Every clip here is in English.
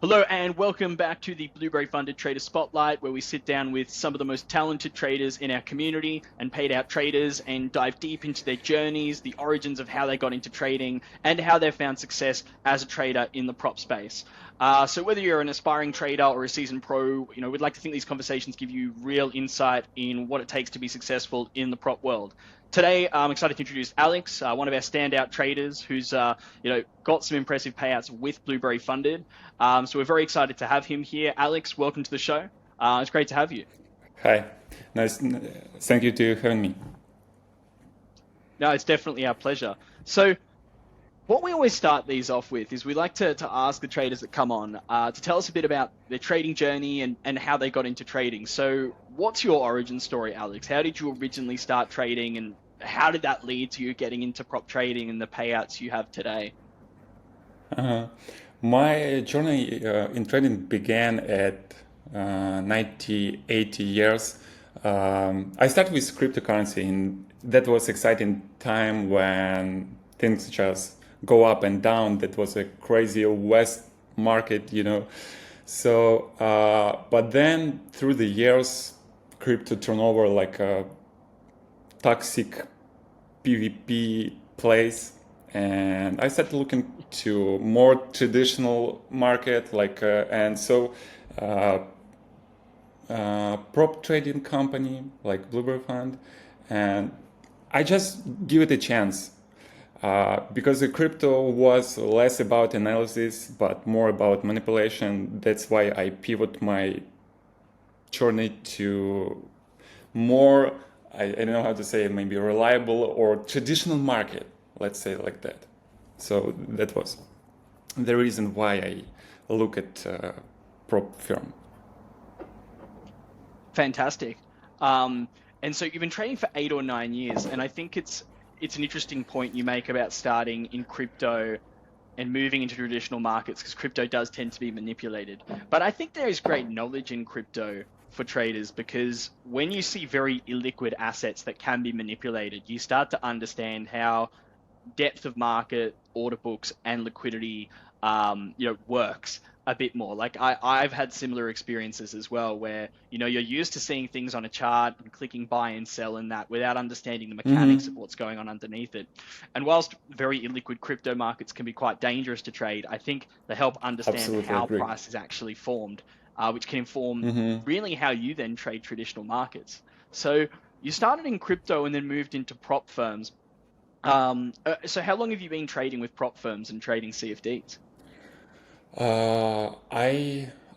Hello and welcome back to the Blueberry Funded Trader Spotlight, where we sit down with some of the most talented traders in our community and paid out traders and dive deep into their journeys, the origins of how they got into trading, and how they've found success as a trader in the prop space. So whether you're an aspiring trader or a seasoned pro, we'd like to think these conversations give you real insight in what it takes to be successful in the prop world. Today, I'm excited to introduce Alex, one of our standout traders who's got some impressive payouts with Blueberry Funded. So we're very excited to have him here. Alex, welcome to the show. It's great to have you. Hi, nice. Thank you to having me. No, it's definitely our pleasure. So what we always start these off with is we like to ask the traders that come on to tell us a bit about their trading journey and how they got into trading. So what's your origin story, Alex? How did you originally start trading and how did that lead to you getting into prop trading and the payouts you have today? Uh, my journey in trading began at 90, 80 years. I started with cryptocurrency, and that was exciting time when things just go up and down. That was a crazy West market. So, but then through the years, crypto turnover like a toxic PvP place, and I started looking to more traditional market and so uh, prop trading company like Blueberry Fund, and I just give it a chance because the crypto was less about analysis but more about manipulation. That's why I pivot my journey to more, I don't know how to say it, maybe reliable or traditional market, let's say like that. So that was the reason why I look at prop firm. Fantastic. Um, and so you've been trading for 8 or 9 years, and I think it's an interesting point you make about starting in crypto and moving into traditional markets because crypto does tend to be manipulated. But I think there is great knowledge in crypto for traders because when you see very illiquid assets that can be manipulated, you start to understand how depth of market, order books, and liquidity, works a bit more. Like I've had similar experiences as well, where you're used to seeing things on a chart and clicking buy and sell in that without understanding the mechanics of Mm-hmm. what's going on underneath it. And whilst very illiquid crypto markets can be quite dangerous to trade, I think they help understand Absolutely how agree. price is actually formed, which can inform Mm-hmm. really how you then trade traditional markets. So you started in crypto and then moved into prop firms. So how long have you been trading with prop firms and trading CFDs?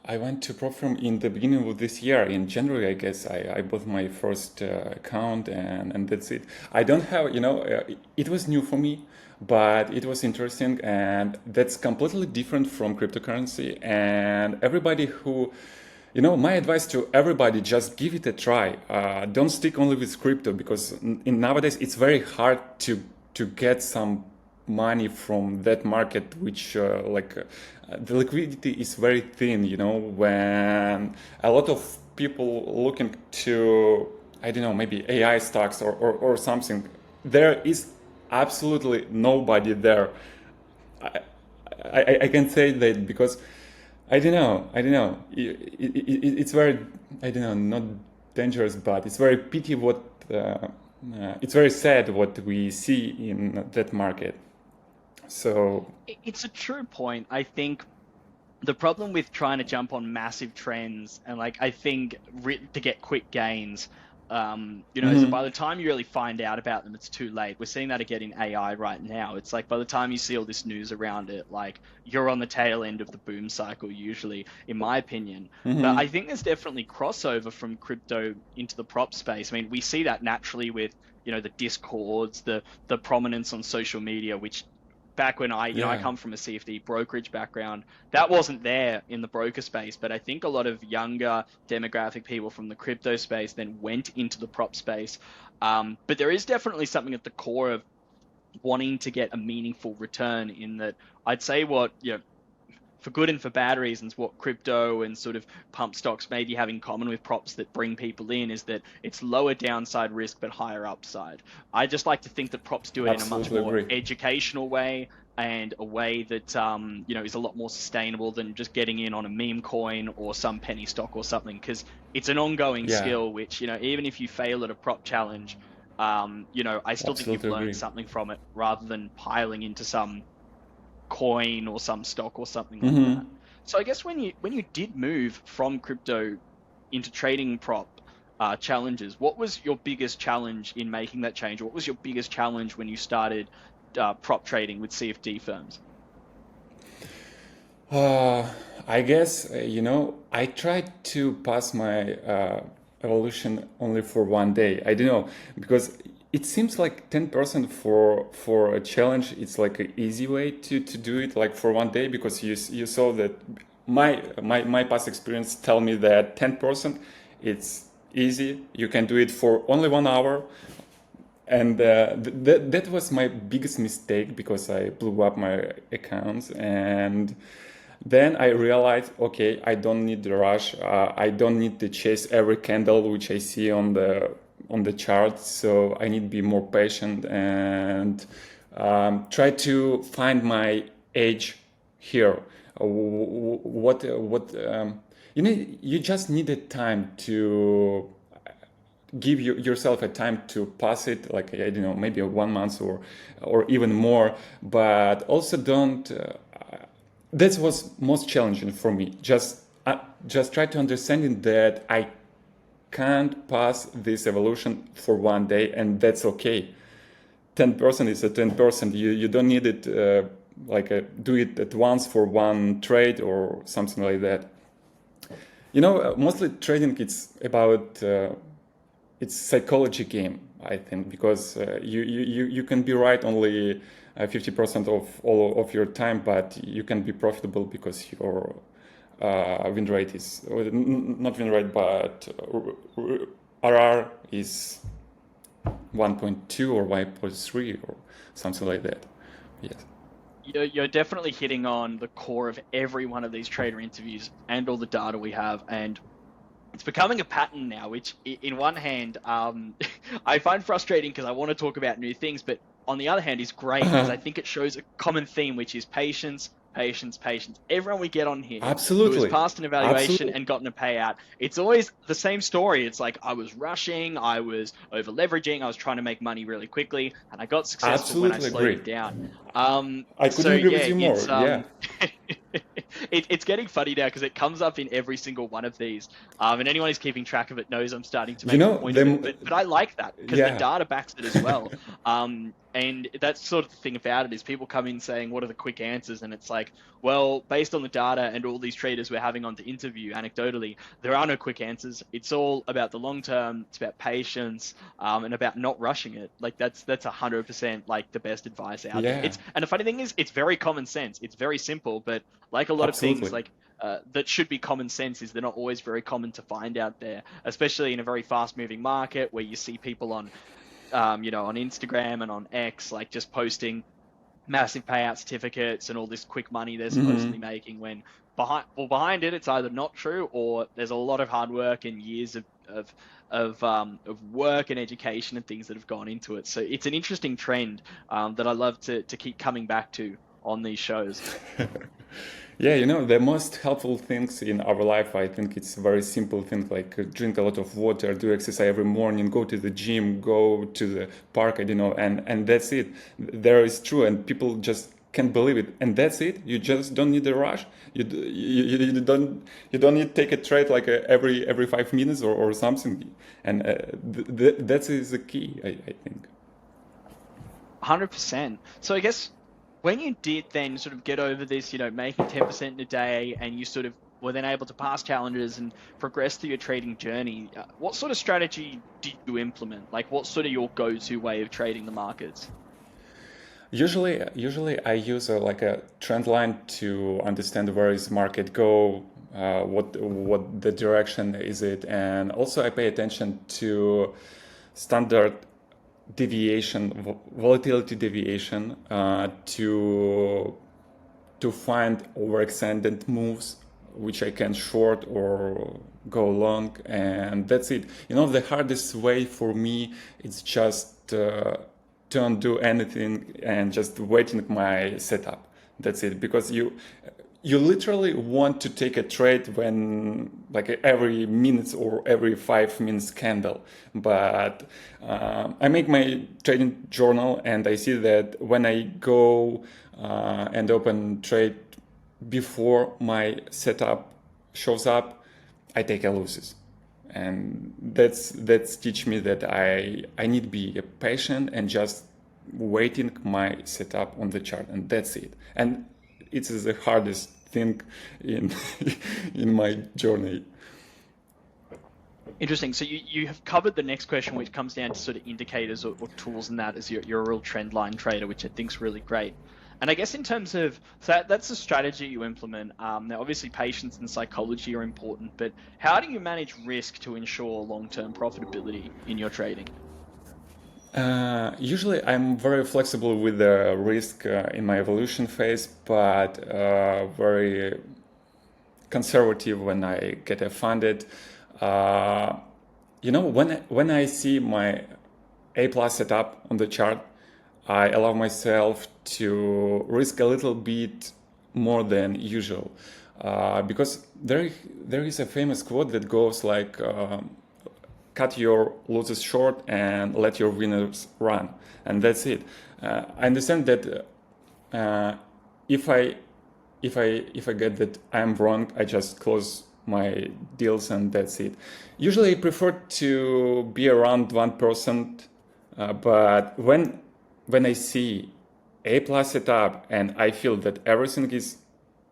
I went to prop firm in the beginning of this year. In January, I guess I bought my first account, and that's it. I don't have, it was new for me, but it was interesting, and that's completely different from cryptocurrency. And everybody who, my advice to everybody, just give it a try. Don't stick only with crypto because in nowadays it's very hard to get some money from that market, which the liquidity is very thin. When a lot of people looking to, I don't know, maybe AI stocks or something, there is absolutely nobody there. I, I can say that because I don't know. It's very, I don't know, not dangerous, but it's very pity what, it's very sad what we see in that market. So, It's a true point. I think the problem with trying to jump on massive trends and I think to get quick gains, is that mhm, by the time you really find out about them, it's too late. We're seeing that again in AI right now. It's like by the time you see all this news around it, like you're on the tail end of the boom cycle, usually, in my opinion. But I mhm, think there's definitely crossover from crypto into the prop space. I mean, we see that naturally with, the discords, the prominence on social media, which back when I yeah, come from a CFD brokerage background, that wasn't there in the broker space. But I think a lot of younger demographic people from the crypto space then went into the prop space. But there is definitely something at the core of wanting to get a meaningful return in that I'd say what, for good and for bad reasons, what crypto and sort of pump stocks maybe have in common with props that bring people in is that it's lower downside risk but higher upside. I just like to think that props do it in a much Absolutely more agree. educational way, and a way that is a lot more sustainable than just getting in on a meme coin or some penny stock or something, because it's an ongoing Yeah, skill which, even if you fail at a prop challenge, I still think you've absolutely learned agree. something from it rather than piling into some coin or some stock or something like that. Hmm. So I guess when you did move from crypto into trading prop challenges, what was your biggest challenge in making that change? Or what was your biggest challenge when you started prop trading with CFD firms? Uh, I guess, I tried to pass my evolution only for one day. I don't know, because it seems like 10% for a challenge, it's like an easy way to do it, like for one day, because you saw that my past experience tell me that 10% it's easy. You can do it for only 1 hour, and that was my biggest mistake because I blew up my accounts. And then I realized, okay, I don't need the rush. I don't need to chase every candle which I see on the chart. So I need to be more patient and try to find my edge here. What you just needed time to give yourself a time to pass it, like, I don't know, maybe 1 month or even more. But also don't that was most challenging for me. Just try to understanding that I can't pass this evolution for one day, and that's okay. 10% is a 10%. You don't need it do it at once for one trade or something like that. Mostly trading, it's psychology game, I think, because you can be right only 50% of all of your time, but you can be profitable because your win rate is not win rate, but RR is 1.2 or 1.3 or something like that. Yes. You're definitely hitting on the core of every one of these trader interviews and all the data we have. And it's becoming a pattern now, which in one hand, I find frustrating because I want to talk about new things, but on the other hand is great because I think it shows a common theme, which is patience, patience, patience. Everyone we get on here who has Absolutely. passed an evaluation Absolutely. and gotten a payout, it's always the same story. It's like, I was rushing, I was over leveraging, I was trying to make money really quickly, and I got successful when I Absolutely slowed agree. it down. I So couldn't agree yeah, with you it's more. Yeah. it's getting funny now because it comes up in every single one of these. And anyone who's keeping track of it knows I'm starting to You make a know, point of it. the But I like that because the yeah. data backs it as well. And that's sort of the thing about it is people come in saying, what are the quick answers? And it's like, well, based on the data and all these traders we're having on to interview anecdotally, there are no quick answers. It's all about the long term. It's about patience, and about not rushing it. Like that's 100% like the best advice out there. Yeah. And the funny thing is, it's very common sense. It's very simple, but like a lot of things, Absolutely. like that should be common sense, is they're not always very common to find out there, especially in a very fast moving market where you see people on, on Instagram and on X, like just posting massive payout certificates and all this quick money they're supposedly Hmm. making, when behind it, it's either not true or there's a lot of hard work and years of work and education and things that have gone into it. So it's an interesting trend, that I love to keep coming back to on these shows. Yeah, the most helpful things in our life, I think it's very simple things like drink a lot of water, do exercise every morning, go to the gym, go to the park, I don't know, and that's it. There is true, and people just can't believe it, and that's it. You just don't need a rush. You don't need to take a trade like every 5 minutes or something, and that is the key, I think. 100%. So I guess when you did then sort of get over this, making 10% in a day, and you sort of were then able to pass challenges and progress through your trading journey, what sort of strategy did you implement? Like, what's sort of your go-to way of trading the markets? Usually I use like a trend line to understand where is market go, what the direction is it, and also I pay attention to standard deviation, volatility deviation, to to find overextended moves which I can short or go long, and that's it. The hardest way for me is just don't do anything and just waiting my setup. That's it, because you literally want to take a trade when like every minute or every 5 minutes candle. But I make my trading journal, and I see that when I go and open trade before my setup shows up, I take a losses. And that's teach me that I need to be patient and just waiting my setup on the chart, and that's it. And it is the hardest thing in in my journey. Interesting. So you have covered the next question, which comes down to sort of indicators or tools and that, as you're a real trend line trader, which I think is really great. And I guess in terms of, so that's a strategy you implement. Now, obviously, patience and psychology are important, but how do you manage risk to ensure long-term profitability in your trading? Usually, I'm very flexible with the risk in my evolution phase, but very conservative when I get funded. When I see my A plus setup on the chart, I allow myself to risk a little bit more than usual, because there is a famous quote that goes like, cut your losses short and let your winners run, and that's it. I understand that if I get that I'm wrong, I just close my deals and that's it. Usually, I prefer to be around 1%, but when I see A plus setup and I feel that everything is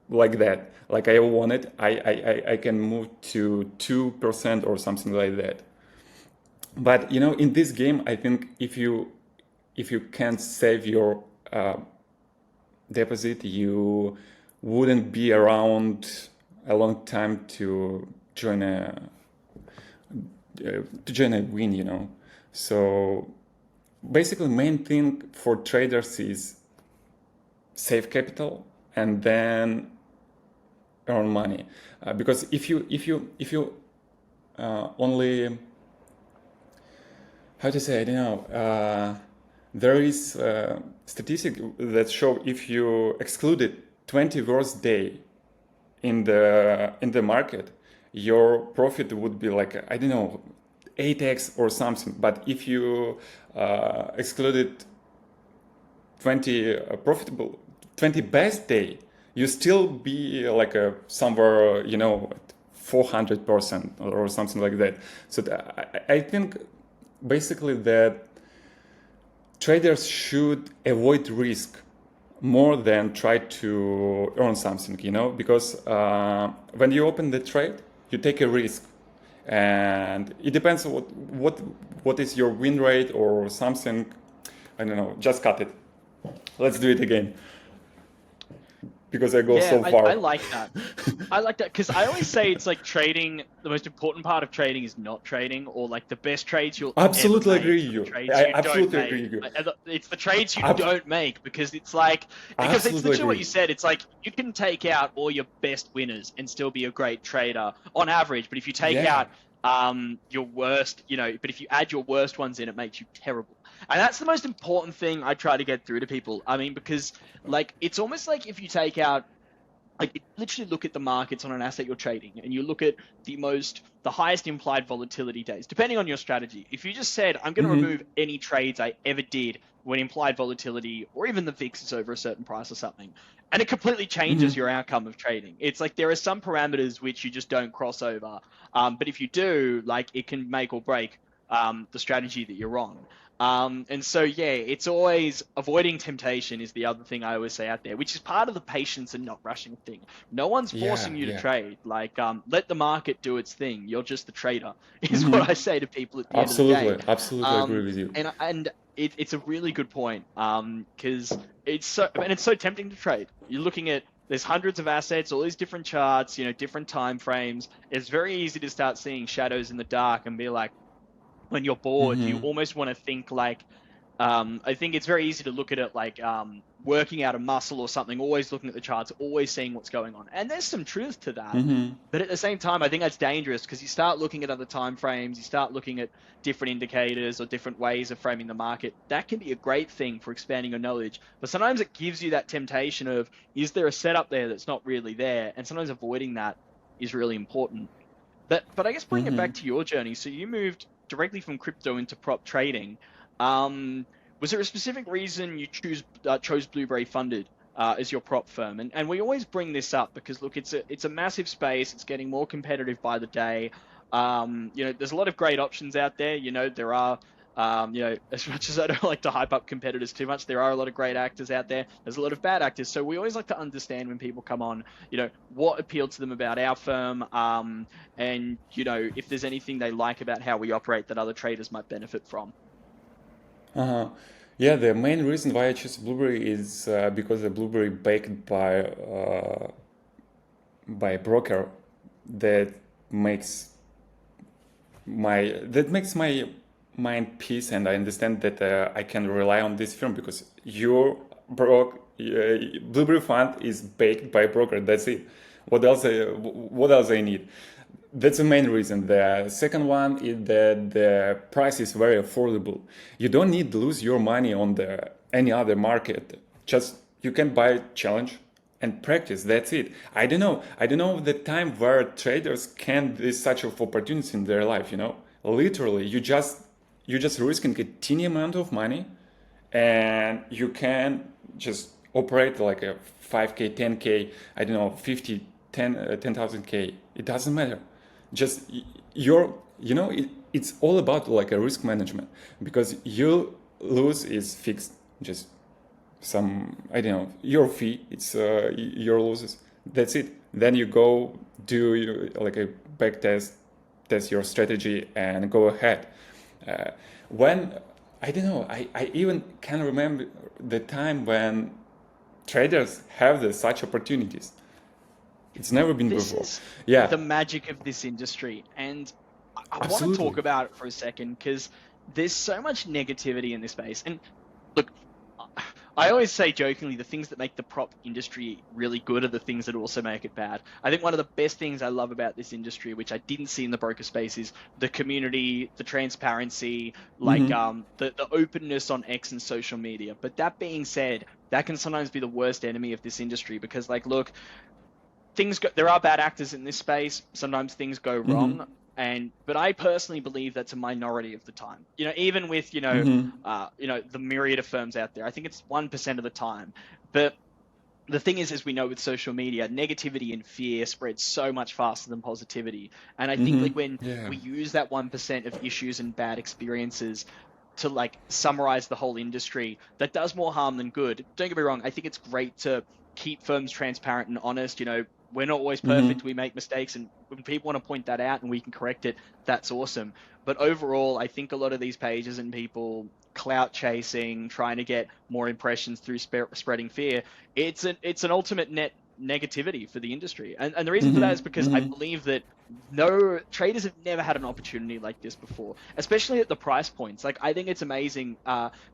like that, like I want it, I can move to 2% or something like that. But in this game, I think if you can't save your deposit, you wouldn't be around a long time to join a win. So basically, main thing for traders is save capital and then earn money. Because if you only, how to say, I don't know. There is a statistic that show if you excluded 20 worst day in the market, your profit would be like, I don't know, 8x or something. But if you excluded 20 profitable, 20 best day, you still be like somewhere 400% or something like that. So I think basically that traders should avoid risk more than try to earn something, because when you open the trade, you take a risk, and it depends on what is your win rate or something. I don't know. Just cut it. Let's do it again, because I go so far. I like that. I like that because I always say it's like trading. The most important part of trading is not trading, or like the best trades you'll Absolutely ever agree make. with you. I absolutely agree with you. It's the trades you don't make, because it's like, because it's literally what you said. It's like you can take out all your best winners and still be a great trader on average, but if you take out your worst, but if you add your worst ones in, it makes you terrible. And that's the most important thing I try to get through to people. I mean, because like it's almost like if you take out, like, you literally look at the markets on an asset you're trading, and you look at the highest implied volatility days, depending on your strategy. If you just said, I'm going to remove any trades I ever did when implied volatility or even the VIX is over a certain price or something, and it completely changes your outcome of trading. It's like there are some parameters which you just don't cross over. But if you do, like, it can make or break the strategy that you're on. And so, it's always avoiding temptation is the other thing I always say out there, which is part of the patience and not rushing thing. No one's forcing you to trade. Like, let the market do its thing. You're just the trader, is what I say to people at the end of the day. Absolutely agree with you. And it's a really good point, because it's so tempting to trade. You're looking at, there's hundreds of assets, all these different charts, different time frames. It's very easy to start seeing shadows in the dark and be like, when you're bored, you almost want to think like, I think it's very easy to look at it like working out a muscle or something, always looking at the charts, always seeing what's going on. And there's some truth to that. Mm-hmm. But at the same time, I think that's dangerous because you start looking at other time frames, you start looking at different indicators or different ways of framing the market. That can be a great thing for expanding your knowledge. But sometimes it gives you that temptation of, is there a setup there that's not really there? And sometimes avoiding that is really important. But I guess bringing it Mm-hmm. back to your journey, so you moved directly from crypto into prop trading. Um, was there a specific reason you chose Blueberry Funded as your prop firm? And we always bring this up because look, it's a massive space. It's getting more competitive by the day. There's a lot of great options out there. There are as much as I don't like to hype up competitors too much, there are a lot of great actors out there. There's a lot of bad actors. So we always like to understand when people come on, what appealed to them about our firm, and if there's anything they like about how we operate that other traders might benefit from. Uh-huh. Yeah, the main reason why I choose Blueberry is because the Blueberry backed by a broker that makes my mind peace, and I understand that I can rely on this firm because Blueberry Fund is backed by a broker. That's it. What else I need? That's the main reason. The second one is that the price is very affordable. You don't need to lose your money on the any other market. Just you can buy challenge and practice. That's it. I don't know the time where traders can this such of opportunities in their life. Literally, you just risking a teeny amount of money, and you can just operate like a 5k, 10k, I don't know, 50, 10,000k. It doesn't matter. Just it's all about like a risk management because you lose is fixed. Just some, I don't know, your fee. It's your losses. That's it. Then you go do like a back test your strategy and go ahead. When I don't know, I even can remember the time when traders have such opportunities. It's never been This before. is Yeah, the magic of this industry. And I want to absolutely. talk about it for a second because there's so much negativity in this space. And look, I always say jokingly, the things that make the prop industry really good are the things that also make it bad. I think one of the best things I love about this industry, which I didn't see in the broker space, is the community, the transparency, like Mm-hmm. the openness on X and social media. But that being said, that can sometimes be the worst enemy of this industry because, like, look, there are bad actors in this space. Sometimes things go Mm-hmm. wrong. But I personally believe that's a minority of the time. Even with, Mm-hmm. the myriad of firms out there, I think it's 1% of the time. But the thing is, as we know with social media, negativity and fear spread so much faster than positivity. And I think Mm-hmm. like when Yeah. we use that 1% of issues and bad experiences to like summarize the whole industry, that does more harm than good. Don't get me wrong. I think it's great to keep firms transparent and honest. We're not always Mm-hmm. perfect. We make mistakes. And when people want to point that out and we can correct it, that's awesome. But overall, I think a lot of these pages and people clout chasing, trying to get more impressions through spreading fear, it's an ultimate net negativity for the industry. And the reason for that is Mm-hmm. because I Mm-hmm. believe that no traders have never had an opportunity like this before, especially at the price points. Like I think it's amazing,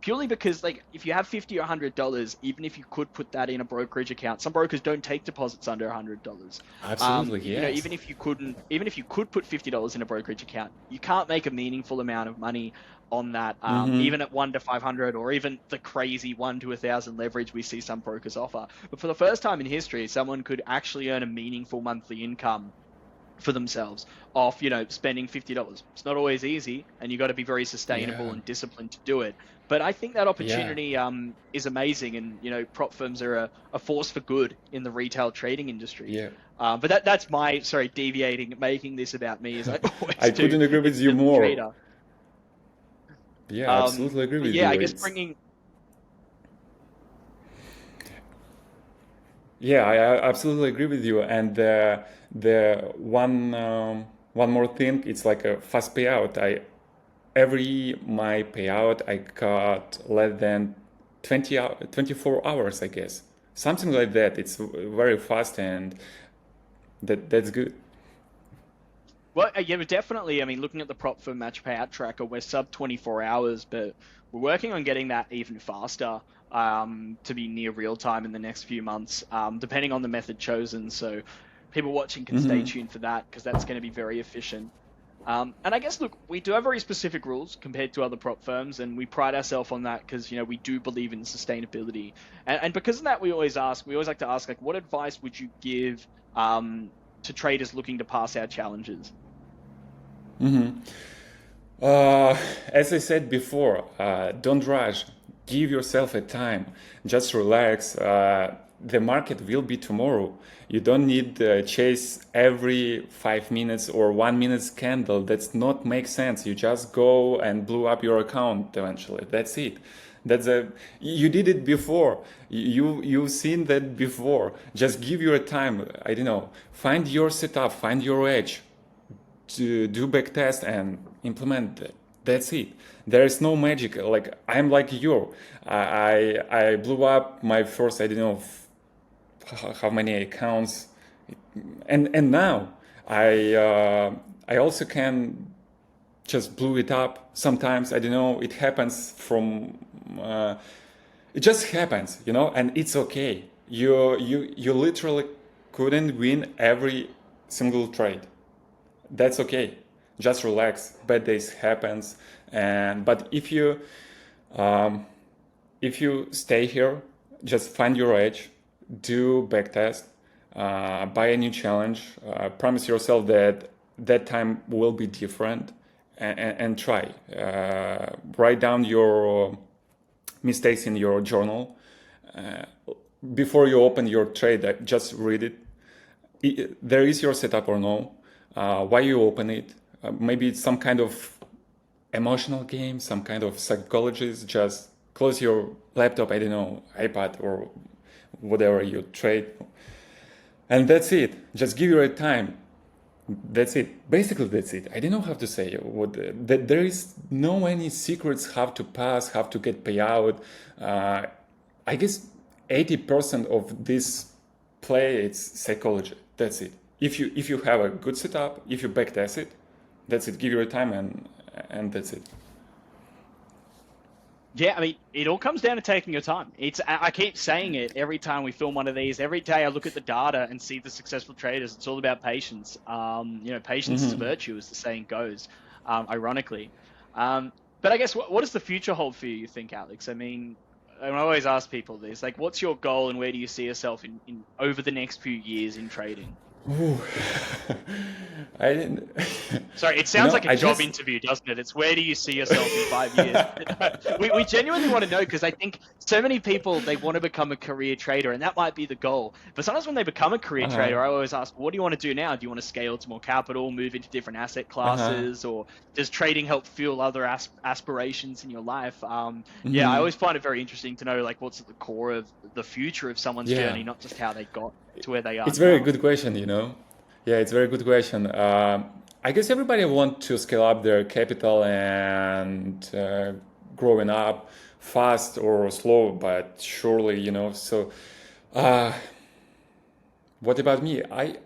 purely because like if you have 50 or $100, even if you could put that in a brokerage account, some brokers don't take deposits under $100. Absolutely, Even yes. if you could put $50 in a brokerage account, you can't make a meaningful amount of money on that, Mm-hmm. even at 1 to 500, or even the crazy 1 to 1,000 leverage we see some brokers offer. But for the first time in history, someone could actually earn a meaningful monthly income for themselves off, spending $50. It's not always easy, and you got to be very sustainable Yeah. and disciplined to do it. But I think that Yeah. opportunity is amazing, and prop firms are a force for good in the retail trading industry. Yeah. But that's my sorry deviating, making this about me as I always I do couldn't agree with you as a more. trader. Yeah, I absolutely agree But with yeah, I you. guess It's bringing Yeah, I absolutely agree with you. And the one more thing, it's like a fast payout. I every my payout I got less than 24 hours, I guess, something like that. It's very fast, and that's good. Well, yeah, but definitely. I mean, looking at the prop for match payout tracker, we're sub 24 hours, but we're working on getting that even faster, to be near real time in the next few months, depending on the method chosen. So people watching can stay Hmm. tuned for that because that's going to be very efficient. And I guess, look, we do have very specific rules compared to other prop firms, and we pride ourselves on that because, we do believe in sustainability. And because of that, we always like to ask, like, what advice would you give to traders looking to pass our challenges? Uh, as I said before, don't rush. Give yourself a time. Just relax. The market will be tomorrow. You don't need to chase every 5 minutes or 1 minute candle. That's not make sense. You just go and blew up your account eventually. That's it. You did it before. You've seen that before. Just give your time. I don't know. Find your setup. Find your edge to do backtest and implement it. That's it. There is no magic. Like I'm like you. I blew up my first, I don't know how many accounts, and now I also can just blew it up. Sometimes I don't know. It happens from. It just happens, and it's okay. You literally couldn't win every single trade. That's okay. Just relax. Bad days happens, and but um, if you stay here, just find your edge, do backtest, buy a new challenge, promise yourself that that time will be different, and try. Write down your mistakes in your journal before you open your trade. Just read it. There is your setup or no, why you open it. Maybe it's some kind of emotional game, some kind of psychologist. Just close your laptop, I don't know, iPad or whatever you trade, and that's it. Just give your time. That's it. Basically, that's it. I don't know how to say what. There is no any secrets how to pass, how to get payout. Uh, I guess 80% of this play it's psychology. That's it. If you have a good setup, if you backtest it, that's it. Give your time and that's it. Yeah, I mean, it all comes down to taking your time. I keep saying it every time we film one of these. Every day I look at the data and see the successful traders. It's all about patience. Patience is a virtue, as the saying goes, ironically. But I guess what does the future hold for you, you think, Alex? I mean, I always ask people this, like, what's your goal and where do you see yourself in over the next few years in trading? Ooh. I didn't. Sorry, it sounds like a I job just. interview, doesn't it? It's where do you see yourself in 5 years? We genuinely want to know because I think so many people, they want to become a career trader and that might be the goal. But sometimes when they become a career Uh trader, I always ask, what do you want to do now? Do you want to scale to more capital, move into different asset huh. classes, or does trading help fuel other aspirations in your life? Yeah, I Hmm. always find it very interesting to know like what's at the core of the future of someone's Yeah. journey, not just how they got to where they are It's very now. good question. Yeah, it's very good question. I guess everybody want to scale up their capital and growing up fast or slow, but surely. So, uh, what about me? I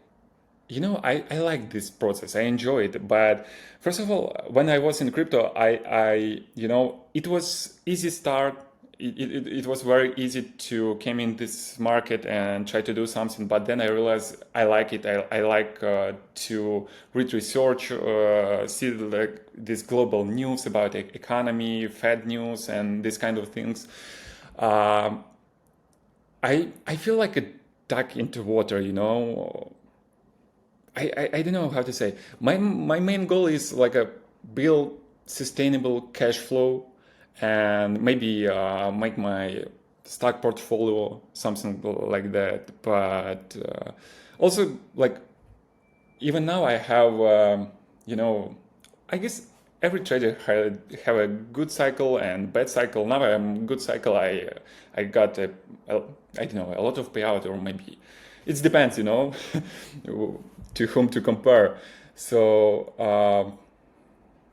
like this process. I enjoy it. But first of all, when I was in crypto, it was easy start. It was very easy to came in this market and try to do something. But then I realized I like it. I like to read research, see like this global news about economy, Fed news, and this kind of things. Um, I feel like a duck into water. I don't know how to say. My main goal is like a build sustainable cash flow and maybe make my stock portfolio something like that. But also like even now I have you know I guess every trader have a good cycle and bad cycle. Now I'm good cycle. I got a I don't know a lot of payout or maybe it depends to whom to compare. So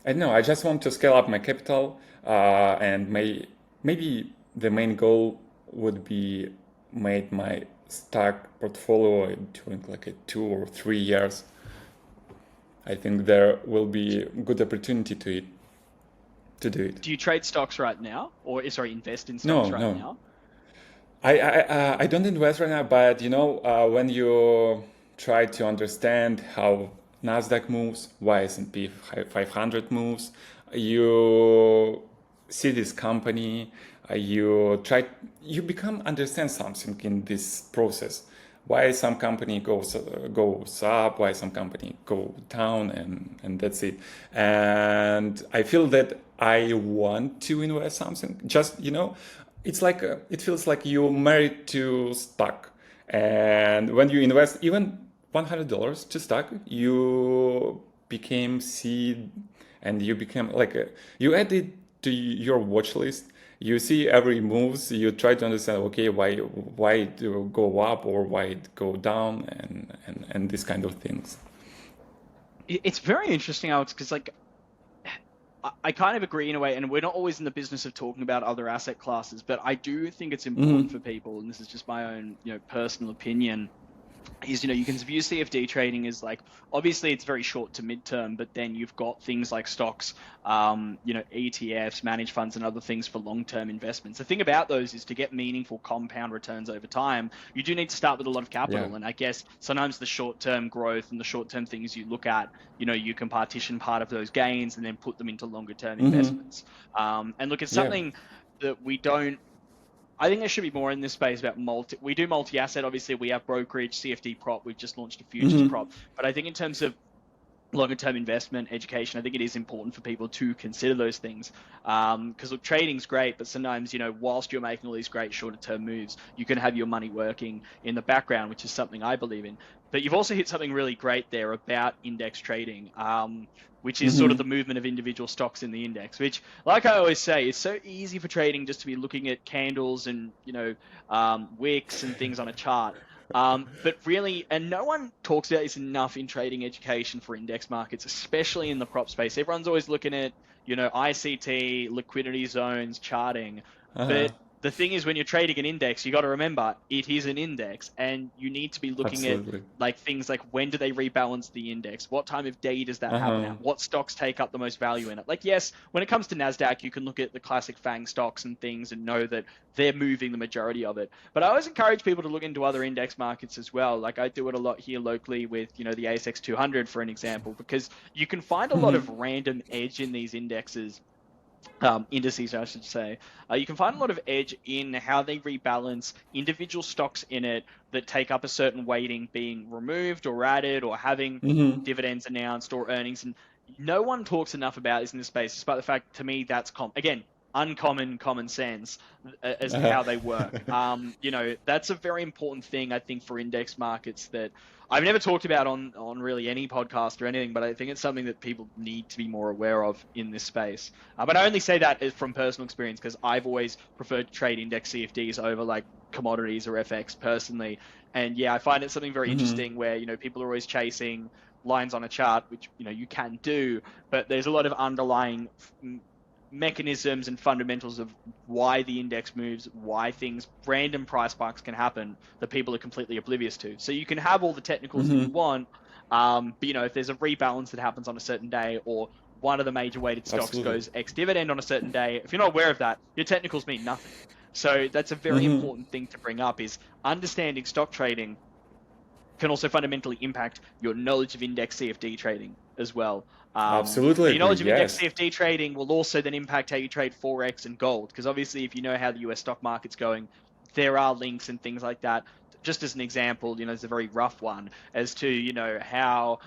I don't know. I just want to scale up my capital and maybe the main goal would be make my stock portfolio during like a 2 or 3 years. I think there will be good opportunity to do it. Do you trade stocks right now, or sorry, invest in stocks No, right no. now? I don't invest right now, but when you try to understand how Nasdaq moves, why S&P 500 moves, you see this company, you become understand something in this process. Why some company goes up, why some company go down, and that's it. And I feel that I want to invest something. Just it's like it feels like you're married to stock, and when you invest even $100 to stock, you became seed, and you become like you add it to your watch list. You see every moves. You try to understand, okay, why it go up or why it go down, and this kind of things. It's very interesting, Alex, because like I kind of agree in a way, and we're not always in the business of talking about other asset classes, but I do think it's important for people, and this is just my own, personal opinion, is, you can view CFD trading as like, obviously it's very short to midterm, but then you've got things like stocks, ETFs, managed funds, and other things for long-term investments. The thing about those is to get meaningful compound returns over time, you do need to start with a lot of capital. Yeah. And I guess sometimes the short-term growth and the short-term things you look at, you can partition part of those gains and then put them into longer-term investments. And look, it's Yeah. something that we don't, I think there should be more in this space about we do multi-asset. Obviously, we have brokerage, CFD prop. We've just launched a futures prop. But I think in terms of longer-term investment, education, I think it is important for people to consider those things. Because look, trading's great, but sometimes, whilst you're making all these great shorter-term moves, you can have your money working in the background, which is something I believe in. But you've also hit something really great there about index trading, which is sort of the movement of individual stocks in the index, which, like I always say, it's so easy for trading just to be looking at candles and, wicks and things on a chart. But really, and no one talks about this enough in trading education for index markets, especially in the prop space. Everyone's always looking at, ICT, liquidity zones, charting. But the thing is, when you're trading an index, you got to remember it is an index, and you need to be looking at Absolutely. like things like, when do they rebalance the index? What time of day does that happen at? What stocks take up the most value in it? Like, yes, when it comes to NASDAQ, you can look at the classic FANG stocks and things and know that they're moving the majority of it. But I always encourage people to look into other index markets as well. Like, I do it a lot here locally with, the ASX 200, for an example, because you can find a lot of random edge in these indexes. Indices, I should say. You can find a lot of edge in how they rebalance individual stocks in it that take up a certain weighting being removed or added, or having dividends announced or earnings. And no one talks enough about this in this space, despite the fact, to me, that's again, uncommon common sense as to how they work. That's a very important thing, I think, for index markets that I've never talked about on really any podcast or anything, but I think it's something that people need to be more aware of in this space. But I only say that from personal experience, because I've always preferred to trade index CFDs over like commodities or FX personally. And yeah, I find it something very interesting where, people are always chasing lines on a chart, which, you can do, but there's a lot of underlying mechanisms and fundamentals of why the index moves, why random price spikes can happen that people are completely oblivious to. So you can have all the technicals that you want, but if there's a rebalance that happens on a certain day, or one of the major weighted stocks Absolutely. goes ex-dividend on a certain day, if you're not aware of that, your technicals mean nothing. So that's a very important thing to bring up, is understanding stock trading can also fundamentally impact your knowledge of index CFD trading as well. Absolutely. Your knowledge of index Yes. CFD trading will also then impact how you trade Forex and gold, because obviously if you know how the US stock market's going, there are links and things like that. Just as an example, it's a very rough one as to, how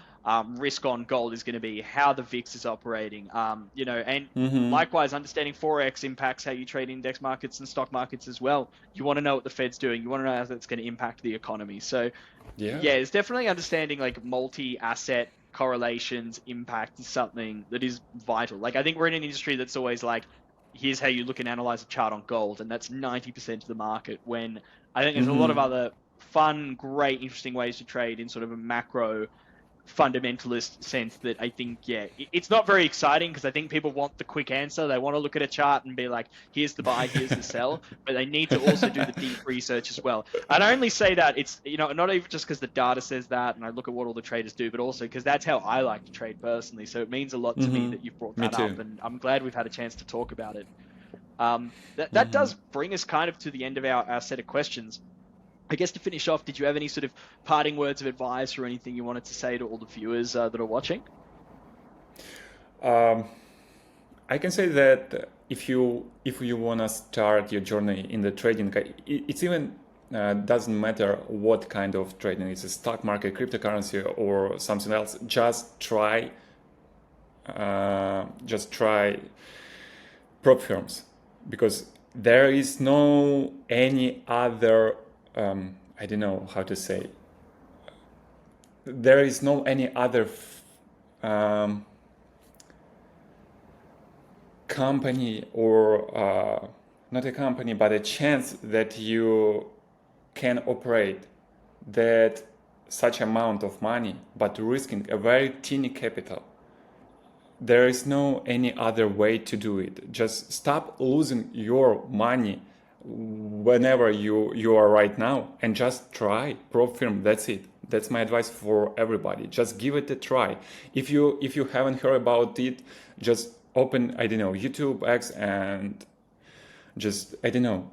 risk on gold is going to be, how the VIX is operating, and likewise, understanding Forex impacts how you trade index markets and stock markets as well. You want to know what the Fed's doing. You want to know how that's going to impact the economy. So yeah, it's definitely understanding like multi-asset correlations impact is something that is vital. Like, I think we're in an industry that's always like, here's how you look and analyze a chart on gold, and that's 90% of the market, when I think there's a lot of other fun, great, interesting ways to trade in sort of a macro fundamentalist sense that I think, yeah, it's not very exciting because I think people want the quick answer. They want to look at a chart and be like, here's the buy, here's the sell, but they need to also do the deep research as well. And I only say that it's, not even just because the data says that and I look at what all the traders do, but also because that's how I like to trade personally. So it means a lot to me that you've brought Me that up, too. and I'm glad we've had a chance to talk about it. That does bring us kind of to the end of our set of questions. I guess to finish off, did you have any sort of parting words of advice or anything you wanted to say to all the viewers that are watching? Um, I can say that if you want to start your journey in the trading, it's even doesn't matter what kind of trading. It's a stock market, cryptocurrency, or something else. Just try prop firms, because there is no any other. I don't know how to say. There is no any other company, or not a company, but a chance that you can operate that such amount of money, but risking a very teeny capital. There is no any other way to do it. Just stop losing your money whenever you are right now, and just try prop firm. That's it. That's my advice for everybody. Just give it a try. If you haven't heard about it, just open, I don't know, YouTube X, and just, I don't know,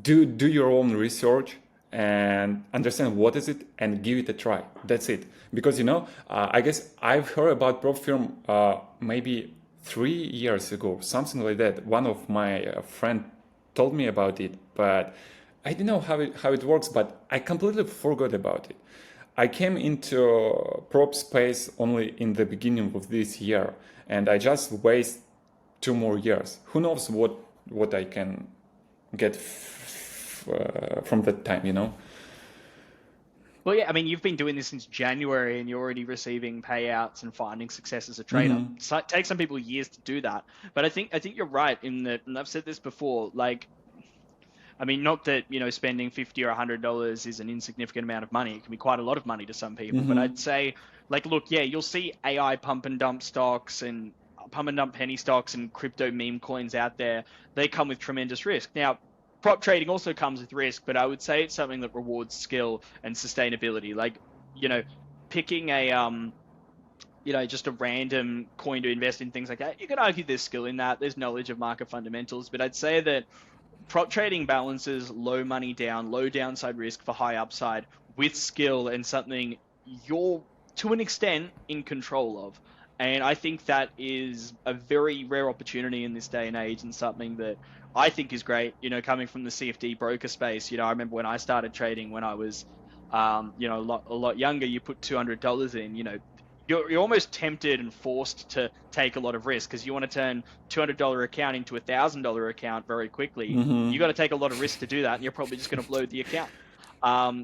do your own research and understand what is it, and give it a try. That's it. Because I guess I've heard about prop firm maybe 3 years ago, something like that. One of my friend told me about it, but I don't know how it works, but I completely forgot about it. I came into prop space only in the beginning of this year, and I just waste 2 more years. Who knows what I can get from that time. Well, yeah, I mean, you've been doing this since January and you're already receiving payouts and finding success as a trader. So it takes some people years to do that. But I think you're right in that, and I've said this before, like, I mean, not that, spending $50 or $100 is an insignificant amount of money. It can be quite a lot of money to some people. But I'd say, like, look, yeah, you'll see AI pump and dump stocks and pump and dump penny stocks and crypto meme coins out there. They come with tremendous risk. Now, prop trading also comes with risk, but I would say it's something that rewards skill and sustainability. Like, picking a just a random coin to invest in, things like that, you could argue there's skill in that. There's knowledge of market fundamentals, but I'd say that prop trading balances low money down, low downside risk for high upside with skill, and something you're, to an extent, in control of. And I think that is a very rare opportunity in this day and age, and something that I think is great, coming from the CFD broker space. I remember when I started trading when I was, a lot younger. You put $200 in, you're almost tempted and forced to take a lot of risk, because you want to turn $200 account into $1,000 account very quickly. You got to take a lot of risk to do that, and you're probably just going to blow the account.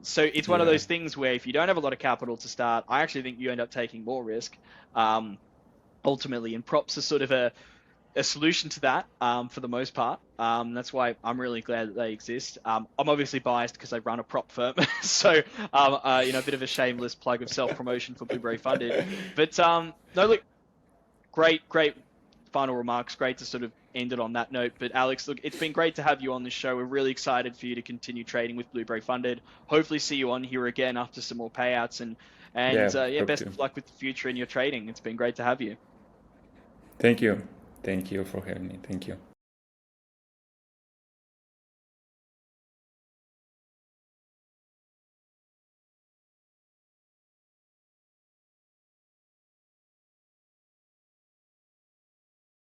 So it's one of those things where if you don't have a lot of capital to start, I actually think you end up taking more risk, ultimately. And props are sort of a solution to that, for the most part. That's why I'm really glad that they exist. I'm obviously biased because I run a prop firm, so a bit of a shameless plug of self-promotion for Blueberry Funded. But no, look, great final remarks. Great to sort of end it on that note. But Alex, look, it's been great to have you on this show. We're really excited for you to continue trading with Blueberry Funded. Hopefully see you on here again after some more payouts, and best of luck with the future in your trading. It's been great to have you. Thank you for having me. Thank you.